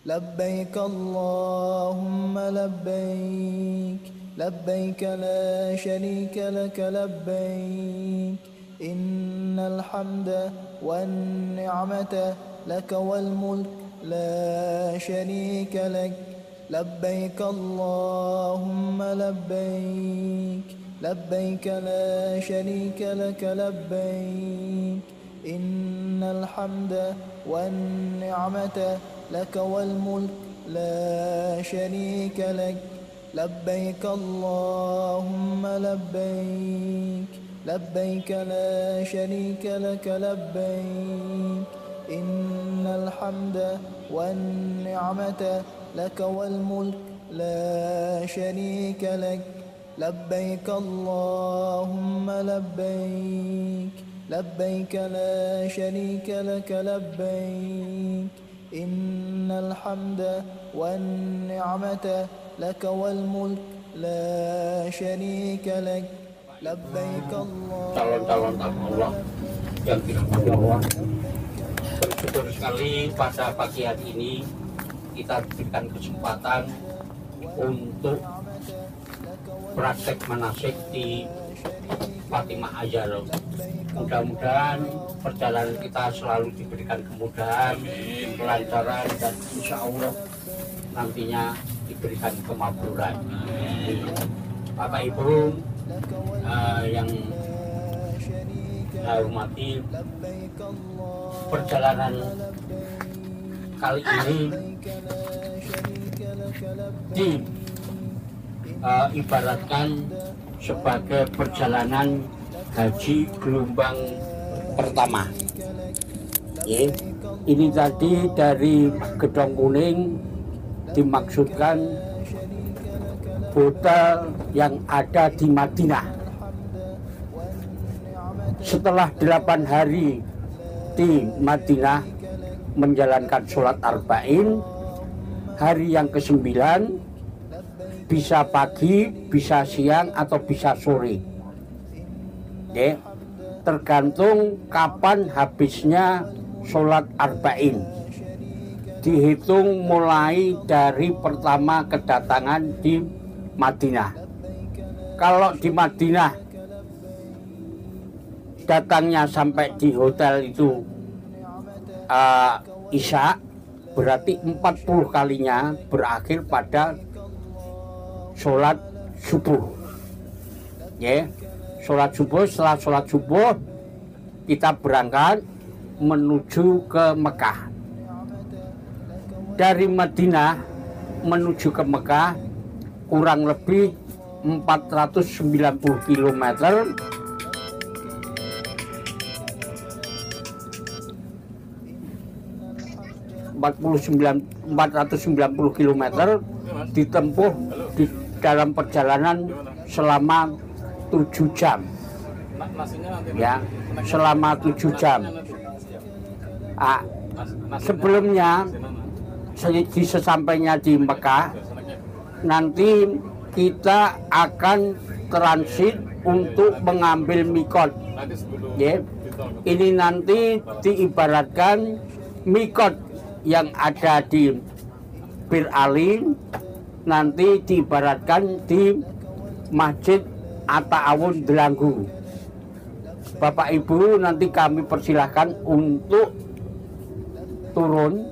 لبيك اللهم لبيك لبيك لا شريك لك لبيك إن الحمد والنعمة لك والملك لا شريك لك لبيك اللهم لبيك لبيك لا شريك لك لبيك إن الحمد والنعمة لك والملك لا شريك لك لبيك اللهم لبيك لبيك لا شريك لك لبيك إن الحمد والنعمة لك والملك لا شريك لك لبيك اللهم لبيك لبيك لا شريك لك لبيك إن الحمد والنعمة لك والملك لا شريك لك لبيك الله. Calon-calon Allah yang dirahmati Allah, bersyukur sekali pada pagi hari ini kita diberikan kesempatan untuk praktek manasik di Fatimah Azhar. Mudah-mudahan perjalanan kita selalu diberikan kemudahan, kelancaran, dan insya Allah nantinya diberikan kemakburan. Bapak Ibu yang saya hormati, perjalanan kali ini diibaratkan sebagai perjalanan haji gelombang pertama. Ini tadi dari Gedong Kuning dimaksudkan hotel yang ada di Madinah. Setelah 8 hari di Madinah menjalankan sholat arba'in, hari yang ke-9 bisa pagi, bisa siang, atau bisa sore. Tergantung kapan habisnya sholat arba'in. Dihitung mulai dari pertama kedatangan di Madinah. Kalau di Madinah datangnya sampai di hotel itu Isya, berarti 40 kalinya berakhir pada sholat subuh. Sholat subuh, setelah sholat subuh kita berangkat menuju ke Mekah. Dari Madinah menuju ke Mekah kurang lebih 490 km. 490 km ditempuh di dalam perjalanan selama 7 jam. Selama 7 jam. Sebelumnya sesampainya di Mekah, nanti kita akan transit untuk mengambil mikot. Ini nanti diibaratkan mikot yang ada di Bir Ali, nanti diibaratkan di Masjid At-Ta'awun Delanggu. Bapak Ibu, nanti kami persilahkan untuk turun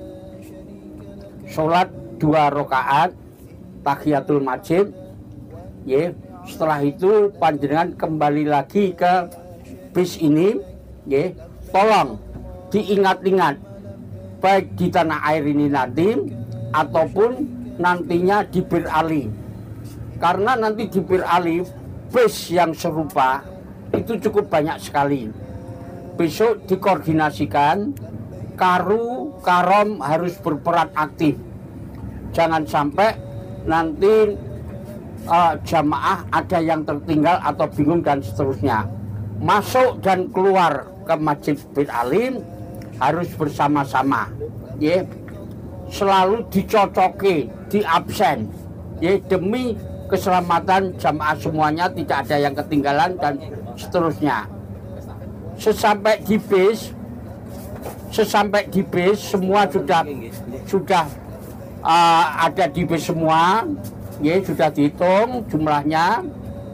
sholat 2 rakaat tahiyatul masjid. Setelah itu panjenengan kembali lagi ke bis ini. Tolong diingat-ingat, baik di tanah air ini nanti ataupun nantinya di Bir Ali. Karena nanti di Bir Ali bis yang serupa itu cukup banyak sekali. Besok dikoordinasikan, Karom harus berperan aktif. Jangan sampai nanti jamaah ada yang tertinggal atau bingung dan seterusnya. Masuk dan keluar ke Masjid Bir Ali harus bersama-sama. Selalu dicocoki, di absen. Demi keselamatan jamaah semuanya, tidak ada yang ketinggalan dan seterusnya. Sesampai di bis semua sudah ada di bis semua, ya sudah dihitung jumlahnya.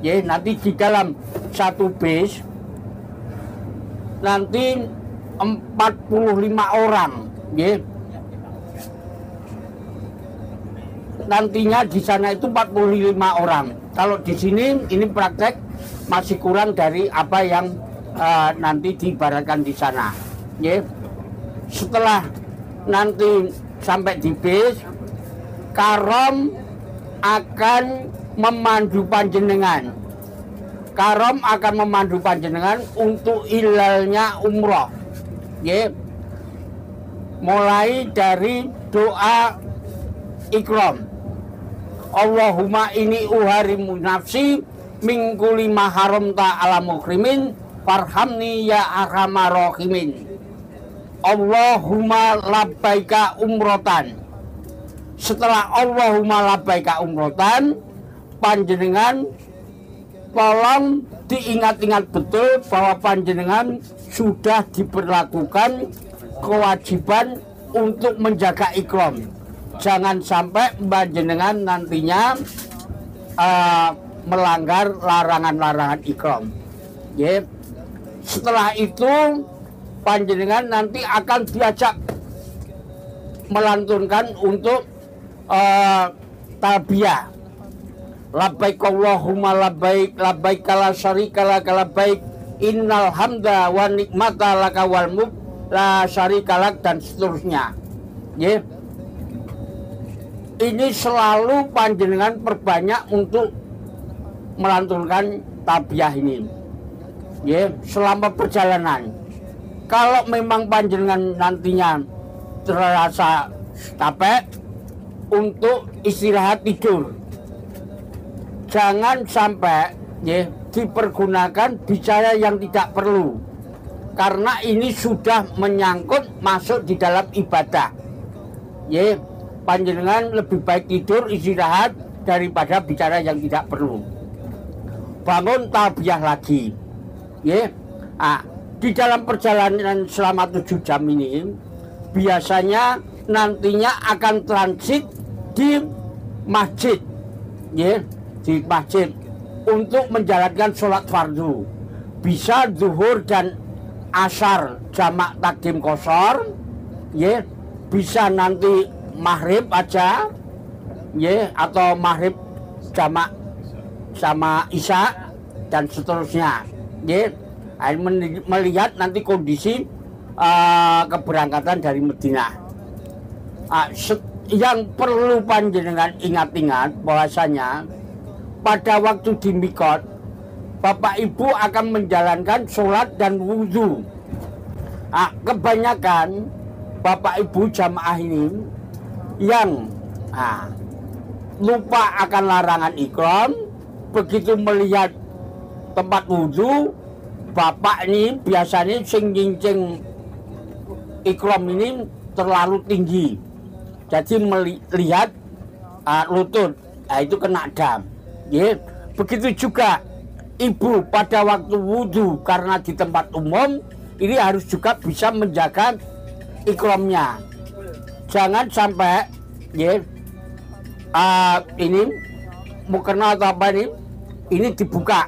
Ya, nanti di dalam satu bis nanti 45 orang, ya. Nantinya di sana itu 45 orang. Kalau di sini ini praktek masih kurang dari apa yang nanti diibaratkan di sana. Ya. Setelah nanti sampai di bis, Karom akan memandu panjenengan. Karom akan memandu panjenengan untuk ilalnya umroh. Ya. Mulai dari doa ikram. Allahumma ini uharimu nafsi min kulli ma haramta ala mukrimin farhamni ya arhamar rahimin. Allahumma labbaika umrotan. Setelah Allahumma labbaika umrotan, panjenengan tolong diingat-ingat betul bahwa panjenengan sudah diberlakukan kewajiban untuk menjaga ikram. Jangan sampai panjenengan nantinya melanggar larangan-larangan ikram. Ya. Setelah itu panjenengan nanti akan diajak melantunkan untuk talbiyah. Labbaik Allahumma labbaik, labbaik la syarika lak labbaik, innal hamda wa nikmata laka wal mulk la syarika lak, dan seterusnya. Ya. Ini selalu panjenengan perbanyak untuk melantunkan talbiyah ini. Ya, selama perjalanan. Kalau memang panjenengan nantinya terasa capek, untuk istirahat tidur. Jangan sampai ya dipergunakan bicara yang tidak perlu. Karena ini sudah menyangkut masuk di dalam ibadah. Ya, panjenengan lebih baik tidur istirahat daripada bicara yang tidak perlu. Bangun talbiyah lagi. Ya. Di dalam perjalanan selama 7 jam ini biasanya nantinya akan transit di masjid. Ya, di masjid untuk menjalankan sholat fardu. Bisa zuhur dan asar jamak takdim qashar. Ya, bisa nanti maghrib aja, ya, atau maghrib jamak sama isya dan seterusnya. Ya, melihat nanti kondisi keberangkatan dari Madinah. Yang perlu panjenengan ingat-ingat bahwasanya pada waktu di mikot, Bapak Ibu akan menjalankan sholat dan wudhu. Kebanyakan Bapak Ibu jamaah ini yang lupa akan larangan ikram, begitu melihat tempat wudhu, bapak ini biasanya sing nyincing ikram ini terlalu tinggi, jadi melihat lutut, itu kena dam. Ya, begitu juga ibu pada waktu wudhu karena di tempat umum ini harus juga bisa menjaga ikramnya. Jangan sampai ya ini mukena atau apa ini dibuka,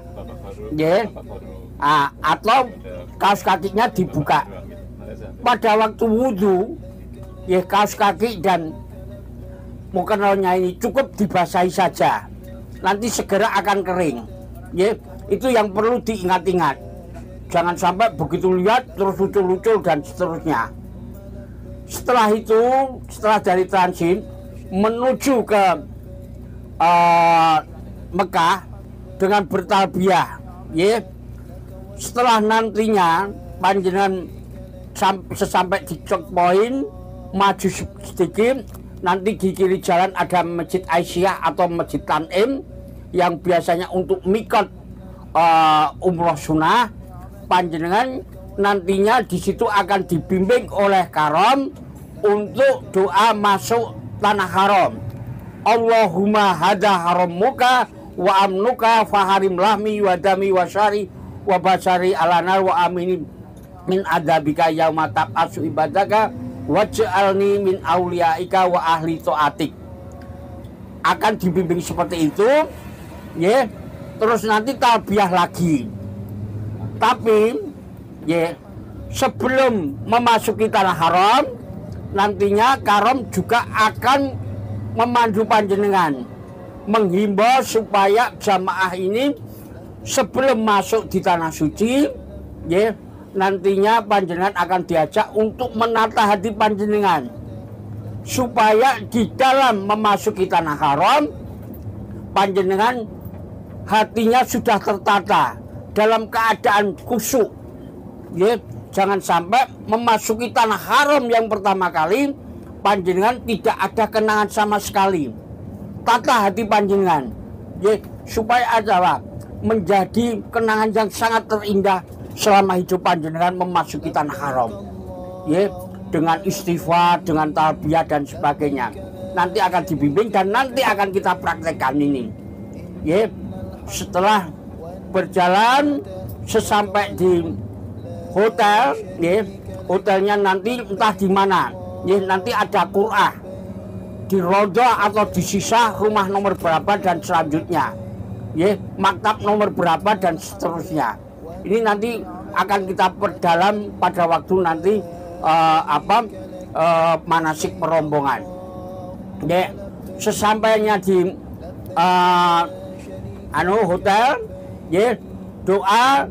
ya, atau kaos kakinya dibuka. Pada waktu wudhu, ya kaos kaki dan mukenanya ini cukup dibasahi saja. Nanti segera akan kering. Ya, itu yang perlu diingat-ingat. Jangan sampai begitu lihat terus lucu-lucu dan seterusnya. Setelah itu, setelah dari transit menuju ke Mekah dengan bertalbiyah, ya. Setelah nantinya panjenengan sesampai di checkpoint, maju sedikit, nanti di kiri jalan ada Masjid Aisyah atau Masjid Tanim yang biasanya untuk mikot umroh sunnah. Panjenengan nantinya di situ akan dibimbing oleh Karom untuk doa masuk tanah haram. Allahumma hada haramuka wa amnuka faharim lahmi wa dami wa syari wa basari ala nar wa amini min adabika yauma tab'atsu ibadaka waj'alni min auliyaika wa ahli taatik. Akan dibimbing seperti itu, ya. Terus nanti talbiyah lagi. Tapi, ya, sebelum memasuki tanah haram, nantinya Karom juga akan memandu panjenengan, menghimbau supaya jamaah ini sebelum masuk di tanah suci, ya, nantinya panjenengan akan diajak untuk menata hati panjenengan supaya di dalam memasuki tanah haram panjenengan hatinya sudah tertata dalam keadaan khusyuk, ya. Jangan sampai memasuki tanah haram yang pertama kali panjenengan tidak ada kenangan sama sekali. Tata hati panjenengan, ya, supaya adalah menjadi kenangan yang sangat terindah selama hidup panjenengan memasuki tanah haram, ya, dengan istighfar, dengan talbiyah dan sebagainya. Nanti akan dibimbing dan nanti akan kita praktekkan ini, ya. Setelah berjalan sesampai di hotel, ya, hotelnya nanti entah di mana, ya, nanti ada Qur'ah di roda atau di sisa rumah nomor berapa dan selanjutnya, ya, maktab nomor berapa dan seterusnya. Ini nanti akan kita perdalam pada waktu nanti manasik perombongan. Ya, sesampainya di hotel, ya, doa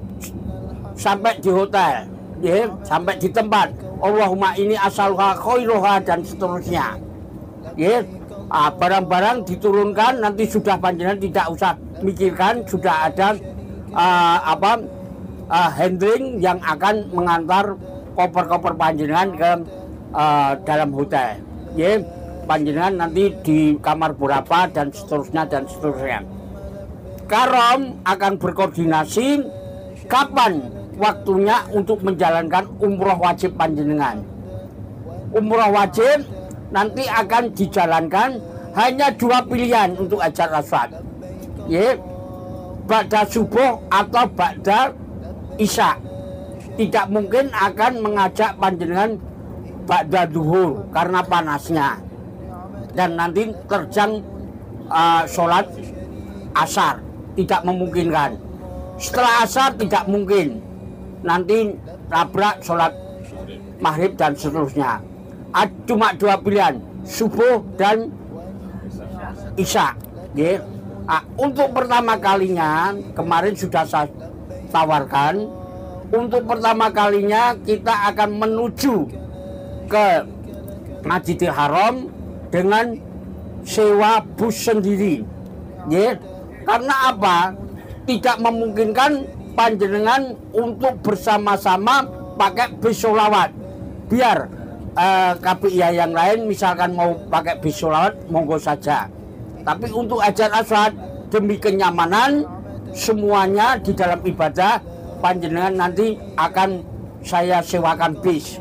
sampai di hotel, ya, sampai di tempat. Allahumma ini asaluha khairuha dan seterusnya. Ya, barang-barang diturunkan nanti sudah panjenengan tidak usah mikirkan, sudah ada handling yang akan mengantar koper-koper panjenengan ke dalam hotel. Ya, panjenengan nanti di kamar berapa dan seterusnya dan seterusnya. Karom akan berkoordinasi kapan waktunya untuk menjalankan umroh wajib panjenengan. Umroh wajib nanti akan dijalankan hanya 2 pilihan untuk Hajar Aswad, ya, ba'da subuh atau ba'da isya. Tidak mungkin akan mengajak panjenengan ba'da duhur karena panasnya dan nanti terjang sholat asar, tidak memungkinkan. Setelah asar tidak mungkin, nanti tabrak sholat maghrib dan seterusnya. Cuma 2 pilihan, subuh dan isya, ya. Untuk pertama kalinya kemarin sudah saya tawarkan, untuk pertama kalinya kita akan menuju ke Masjidil Haram dengan sewa bus sendiri, ya. Karena apa? Tidak memungkinkan panjenengan untuk bersama-sama pakai bis sholawat. Biar KPIA yang lain misalkan mau pakai bis sholawat, monggo saja. Tapi untuk Hajar Aswad demi kenyamanan semuanya di dalam ibadah, panjenengan nanti akan saya sewakan bis,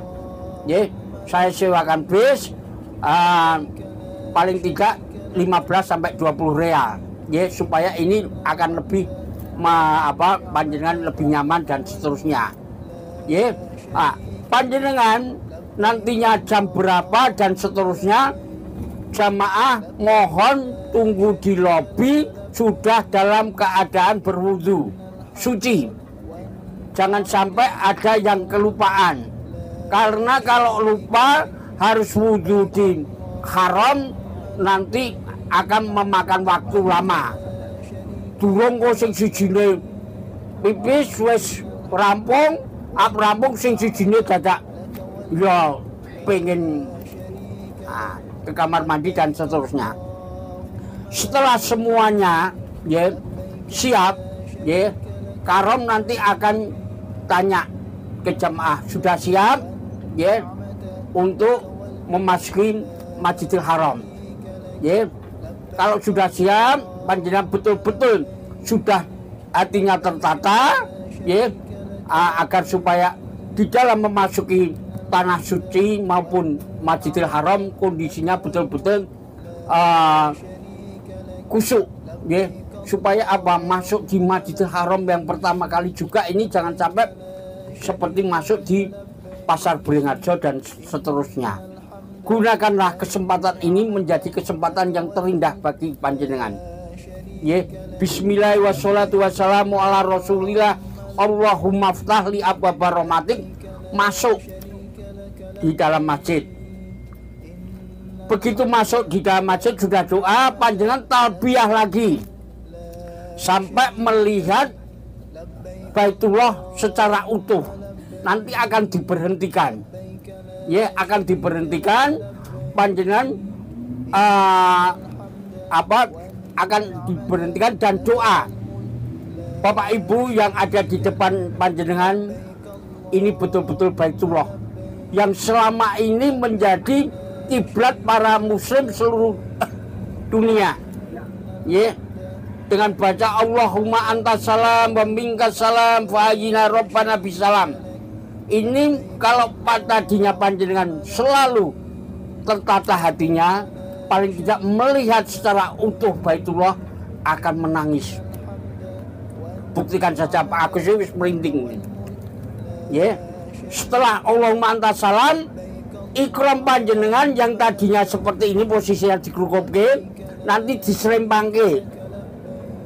ya. Saya sewakan bis paling tidak 15 sampai 20 real, ya, supaya ini akan lebih panjenengan lebih nyaman dan seterusnya, ya. Panjenengan nantinya jam berapa dan seterusnya, jamaah mohon tunggu di lobi sudah dalam keadaan berwudu suci. Jangan sampai ada yang kelupaan, karena kalau lupa harus wudu di haram nanti akan memakan waktu lama. Durung kok sing sijine pipis wis rampung, rampung sing sijine dadak ya pengen ke kamar mandi dan seterusnya. Setelah semuanya, ya, siap, ya, Karom nanti akan tanya ke jamaah sudah siap, ya, untuk memasuki Masjidil Haram, ya. Kalau sudah siap, panjenengan betul-betul sudah hatinya tertata, ya, agar supaya di dalam memasuki tanah suci maupun Masjidil Haram kondisinya betul-betul khusyuk, ya, supaya apa, masuk di Masjidil Haram yang pertama kali juga ini jangan sampai seperti masuk di Pasar Beringharjo dan seterusnya. Gunakanlah kesempatan ini menjadi kesempatan yang terindah bagi panjenengan. Ye, bismillah wassalatu wassalamu ala rasulillah. Allahumma ftah li abwaba rahmatik. Masuk di dalam masjid. Begitu masuk di dalam masjid sudah doa, panjenengan talbiyah lagi sampai melihat Baitullah secara utuh. Nanti akan diberhentikan. Ya, akan diberhentikan, panjenengan akan diberhentikan dan doa. Bapak Ibu yang ada di depan panjenengan, ini betul-betul Baitullah yang selama ini menjadi kiblat para muslim seluruh dunia. Ya, dengan baca Allahumma antas salam wa minkas salam fa hayyina rabbana bisalam. Ini kalau tadinya panjenengan selalu tertata hatinya, paling tidak melihat secara utuh Baitullah, akan menangis. Buktikan saja Pak Agus wis merinding. Ya, setelah Allahumma antas salam, ikram panjenengan yang tadinya seperti ini posisinya dikrukupke, nanti diserempangke.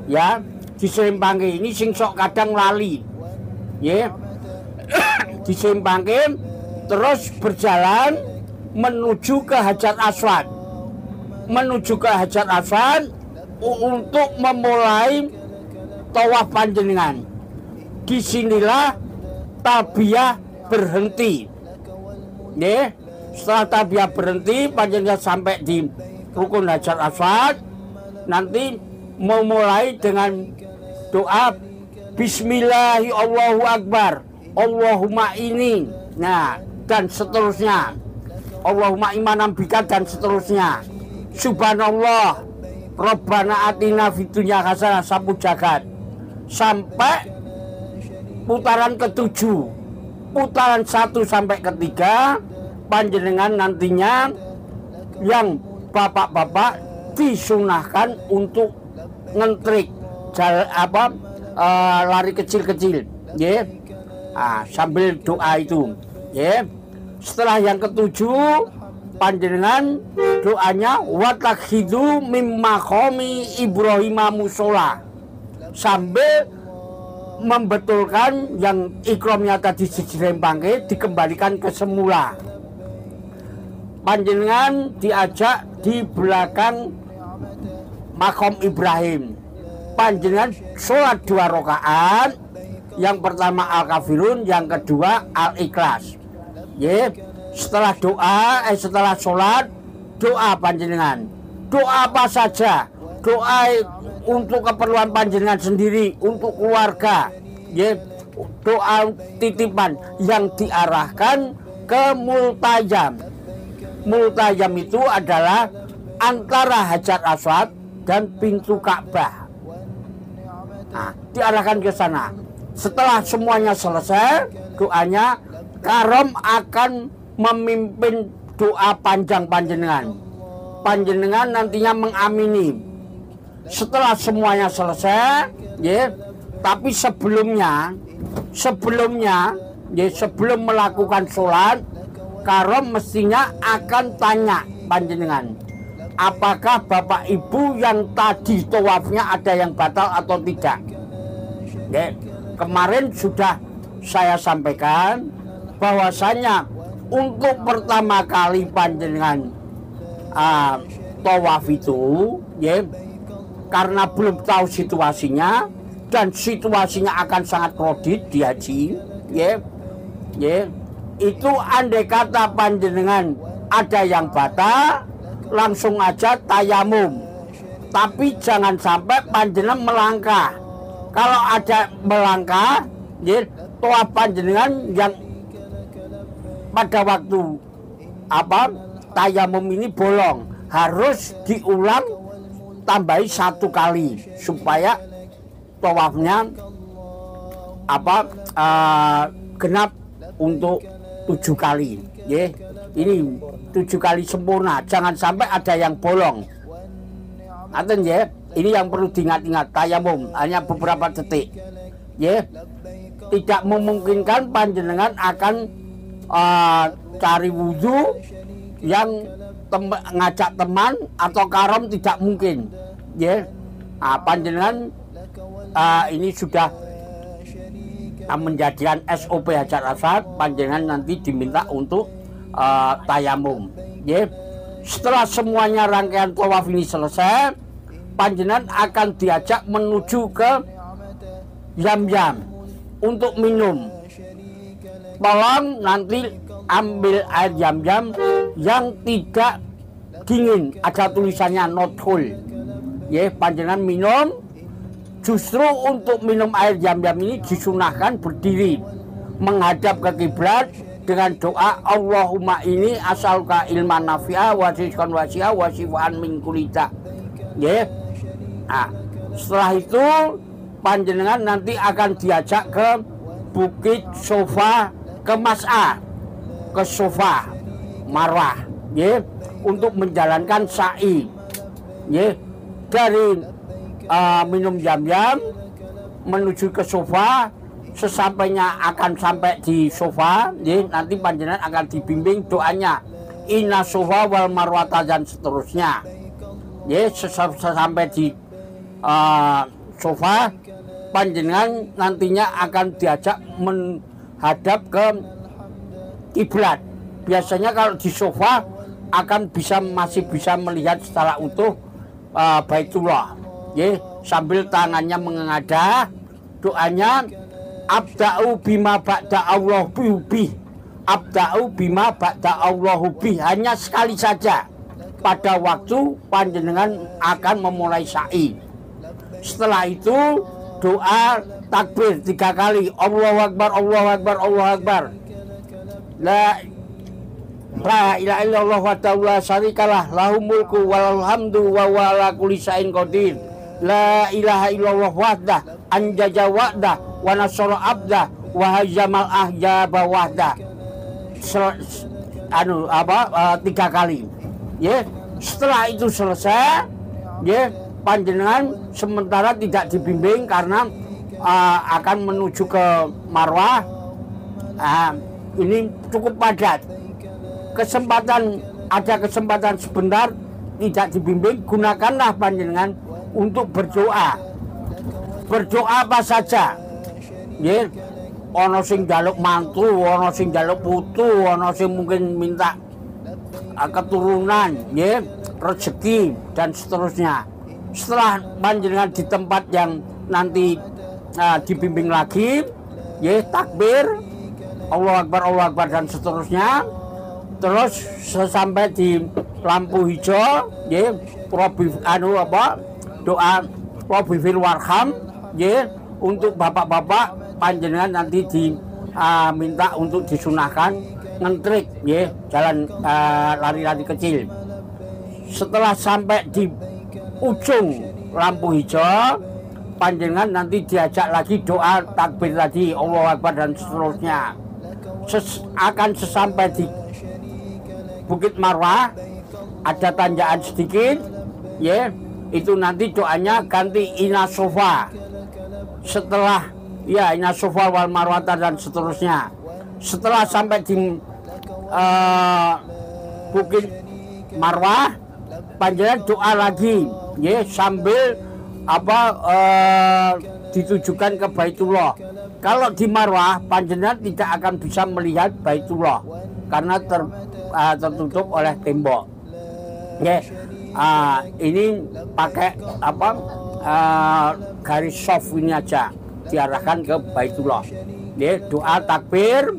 Ya, diserempangke ini sing sok kadang lali. Ya. Disimpangkan terus berjalan menuju ke Hajar Aswad, untuk memulai tawaf panjenengan. Disinilah talbiyah berhenti. Ya, setelah talbiyah berhenti, panjenengan sampai di rukun Hajar Aswad, nanti memulai dengan doa Bismillahi Allahu Akbar. Allahumma ini, nah, dan seterusnya. Allahumma imanam bika dan seterusnya. Subhanallah, Rabbana atina fid dunya hasanah sapu jagat. Sampai putaran ke-7. Putaran 1 sampai ke-3, panjenengan nantinya yang bapak-bapak disunahkan untuk ngentrik lari kecil-kecil, ya. Sambil doa itu, ya. Setelah yang ke-7, panjenengan doanya watakhidu mimma maqami Ibrahim musola, sambil membetulkan yang ikramnya tadi dirempangke dikembalikan ke semula. Panjenengan diajak di belakang makom Ibrahim. Panjenengan sholat 2 rakaat. Yang pertama Al-Kafirun, yang kedua Al-Ikhlas. Ya, setelah setelah sholat, doa panjenengan. Doa apa saja? Doa untuk keperluan panjenengan sendiri, untuk keluarga. Ya, doa titipan yang diarahkan ke multajam. Multajam itu adalah antara Hajar Aswad dan pintu Ka'bah. Nah, diarahkan ke sana. Setelah semuanya selesai doanya, Karom akan memimpin doa panjang panjenengan. Panjenengan nantinya mengamini. Setelah semuanya selesai, ya, tapi sebelumnya, ya, sebelum melakukan sholat, Karom mestinya akan tanya panjenengan, apakah bapak ibu yang tadi tawafnya ada yang batal atau tidak. Ya, kemarin sudah saya sampaikan bahwasanya untuk pertama kali panjenengan tawaf itu, ya, karena belum tahu situasinya dan situasinya akan sangat kredit di haji, ya, itu andai kata panjenengan ada yang batal, langsung aja tayamum, tapi jangan sampai panjenengan melangkah. Kalau ada melangkah, ya, tawaf panjenengan yang pada waktu tayamum ini bolong, harus diulang tambahi 1 kali supaya tawafnya genap untuk 7 kali. Ya, ini 7 kali sempurna, jangan sampai ada yang bolong. Ngaten ya, ini yang perlu diingat-ingat. Tayamum hanya beberapa detik. Ya, tidak memungkinkan panjenengan akan cari wudhu yang ngajak teman atau karom tidak mungkin. Ya, panjenengan ini sudah menjadikan SOP Hajar Aswad, panjenengan nanti diminta untuk tayamum. Ya, setelah semuanya rangkaian tawaf ini selesai, panjenengan akan diajak menuju ke Zam-Zam untuk minum. Tolong nanti ambil air Zam-Zam yang tidak dingin, ada tulisannya not cool. Ya, panjenengan minum. Justru untuk minum air Zam-Zam ini disunahkan berdiri menghadap ke kiblat dengan doa Allahumma ini asaluka ilman nafi'a wa rizqan wasi'a wa shifaan min kulli da'. Ya. Nah, setelah itu panjenengan nanti akan diajak ke Bukit Sofa, ke Mas'ah, ke Sofa Marwah, ya, untuk menjalankan sa'i. Ya, dari minum Zam-Zam menuju ke Sofa. Sesampainya akan sampai di Sofa, ya, nanti panjenengan akan dibimbing doanya Inna Sofa wal Marwata dan seterusnya. Ya, sesampai di Sofa, panjenengan nantinya akan diajak menghadap ke kiblat. Biasanya kalau di Sofa masih bisa melihat secara utuh Baitullah. Ya, sambil tangannya menengadah, doanya Abda'u bima ba'da Allahu bih. Abda'u bima ba'da Allahu bih. Hanya sekali saja pada waktu panjenengan akan memulai sa'i. Setelah itu doa takbir 3 kali. Allahu Akbar, Allahu Akbar, Allahu Akbar. La ilaha illallah wahdahu la syarikalah, lahul mulku walahul hamdu wa huwa ala kulli syai'in qadir. La ilaha illallah wahdah anjaza wa'dah wa nasara abdah wa hazamal ahjaba wahdah. 3 kali. Ya, setelah itu selesai, ya, panjenengan sementara tidak dibimbing karena akan menuju ke Marwah. Ini cukup padat. Ada kesempatan sebentar tidak dibimbing, gunakanlah panjenengan untuk berdoa. Berdoa apa saja. Ya, ono sing njaluk mantu, ono sing njaluk putu, ono sing mungkin minta keturunan, ya, rezeki dan seterusnya. Setelah panjenengan di tempat yang nanti dibimbing lagi, ya, takbir Allahu Akbar dan seterusnya. Terus sampai di lampu hijau, ya, doa Robifil Warham, ya, untuk bapak-bapak panjenengan nanti diminta untuk disunahkan ngentrik, ya, jalan lari-lari kecil. Setelah sampai di ujung lampu hijau, panjenengan nanti diajak lagi doa takbir tadi Allahu Akbar dan seterusnya. Akan sesampai di Bukit Marwah, ada tanjakan sedikit, ya, itu nanti doanya ganti Inna Sofa. Setelah, ya, Inna Sofa wal Marwata dan seterusnya. Setelah sampai di Bukit Marwah, panjenengan doa lagi, ya, sambil ditujukan ke Baitullah. Kalau di Marwah, panjenengan tidak akan bisa melihat Baitullah karena tertutup oleh tembok. Ya, ini pakai garis soft ini aja diarahkan ke Baitullah. Ya, doa takbir.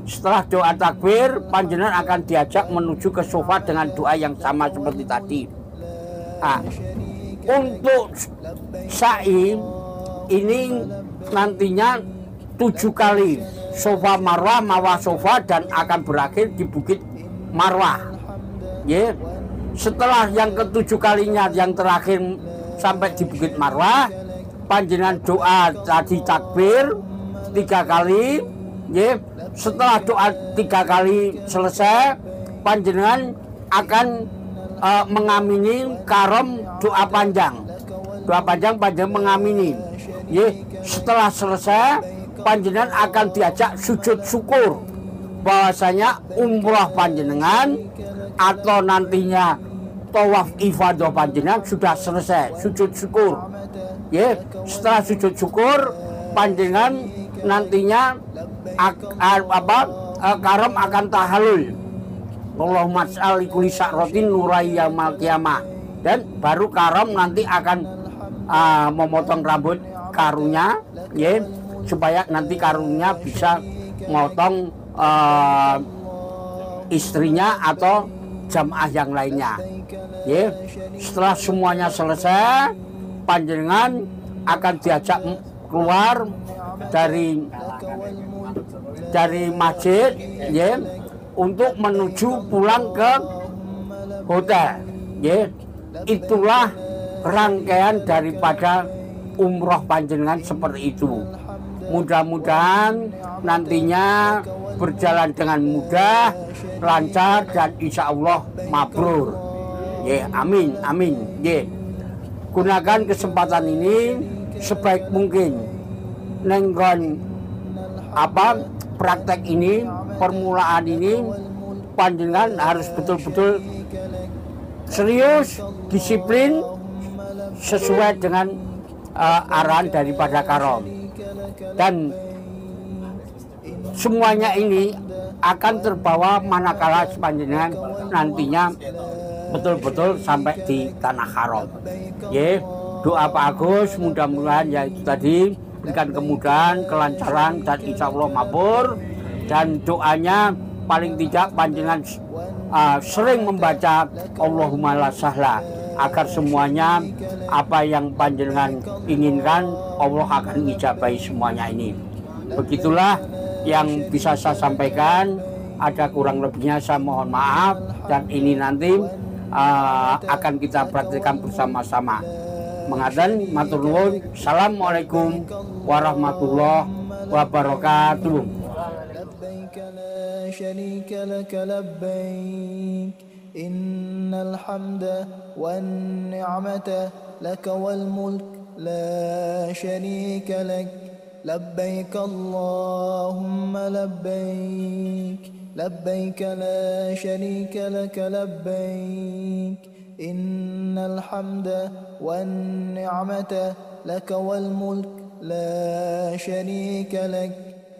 Setelah doa takbir, panjenengan akan diajak menuju ke Sofa dengan doa yang sama seperti tadi. Untuk sa'i ini nantinya 7 kali Sofa Marwah, Marwah Sofa, dan akan berakhir di Bukit Marwah. Ya, setelah yang ke-7 kalinya yang terakhir sampai di Bukit Marwah, panjenengan doa tadi takbir 3 kali. Ya, setelah doa 3 kali selesai, panjenengan akan mengamini karom doa panjang. Doa panjang panjenengan mengamini. Ya, setelah selesai, panjenengan akan diajak sujud syukur. bahwasanya umroh panjenengan atau nantinya tawaf ifadah panjenengan sudah selesai, sujud syukur. Ya, setelah sujud syukur panjenengan nantinya karam akan tahalul. Allahumma sholli kulli sa'ratin nurai yaumil qiyamah. Dan baru karam nanti akan memotong rambut karunya, ya, supaya nanti karunya bisa motong istrinya atau jamaah yang lainnya. Ya, setelah semuanya selesai, panjenengan akan diajak keluar dari masjid, ya, untuk menuju pulang ke hotel. Ya, itulah rangkaian daripada umroh panjenengan seperti itu. Mudah-mudahan nantinya berjalan dengan mudah, lancar, dan insya Allah mabrur. Ya, amin, amin. Ya, gunakan kesempatan ini sebaik mungkin. Nenggon praktek ini, permulaan ini, panjenengan harus betul-betul serius, disiplin, sesuai dengan arahan daripada karom. Dan semuanya ini akan terbawa manakala panjenengan nantinya betul-betul sampai di tanah haram. Ya, doa Pak Agus mudah-mudahan ya itu tadi berikan kemudahan, kelancaran, dan insya Allah mabrur. Dan doanya paling tidak panjenengan sering membaca Allahumma la sahla, agar semuanya apa yang panjenengan inginkan Allah akan ijabahi semuanya ini. Begitulah yang bisa saya sampaikan. Ada kurang lebihnya saya mohon maaf, dan ini nanti akan kita praktikkan bersama-sama. Mengadan matur nuwun. Assalamualaikum warahmatullahi wabarakatuh. لبيك لا شريك لك لبيك إن الحمد والنعمة لك والملك لا شريك لك لبيك اللهم لبيك لبيك لا شريك لك لبيك إن الحمد والنعمة لك والملك لا شريك لك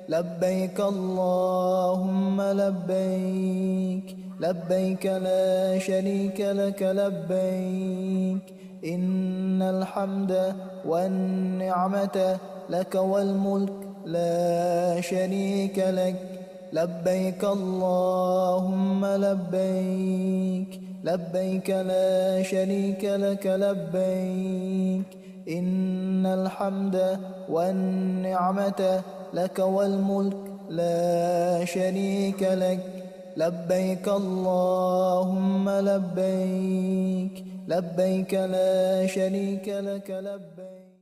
لبيك اللهم لبيك لبيك لا شريك لك لبيك إن الحمد والنعمة لك والملك لا شريك لك لبيك اللهم لبيك لبيك لا شريك لك لبيك إن الحمد والنعمة لك والملك لا شريك لك لبيك اللهم لبيك لبيك لا شريك لك لبيك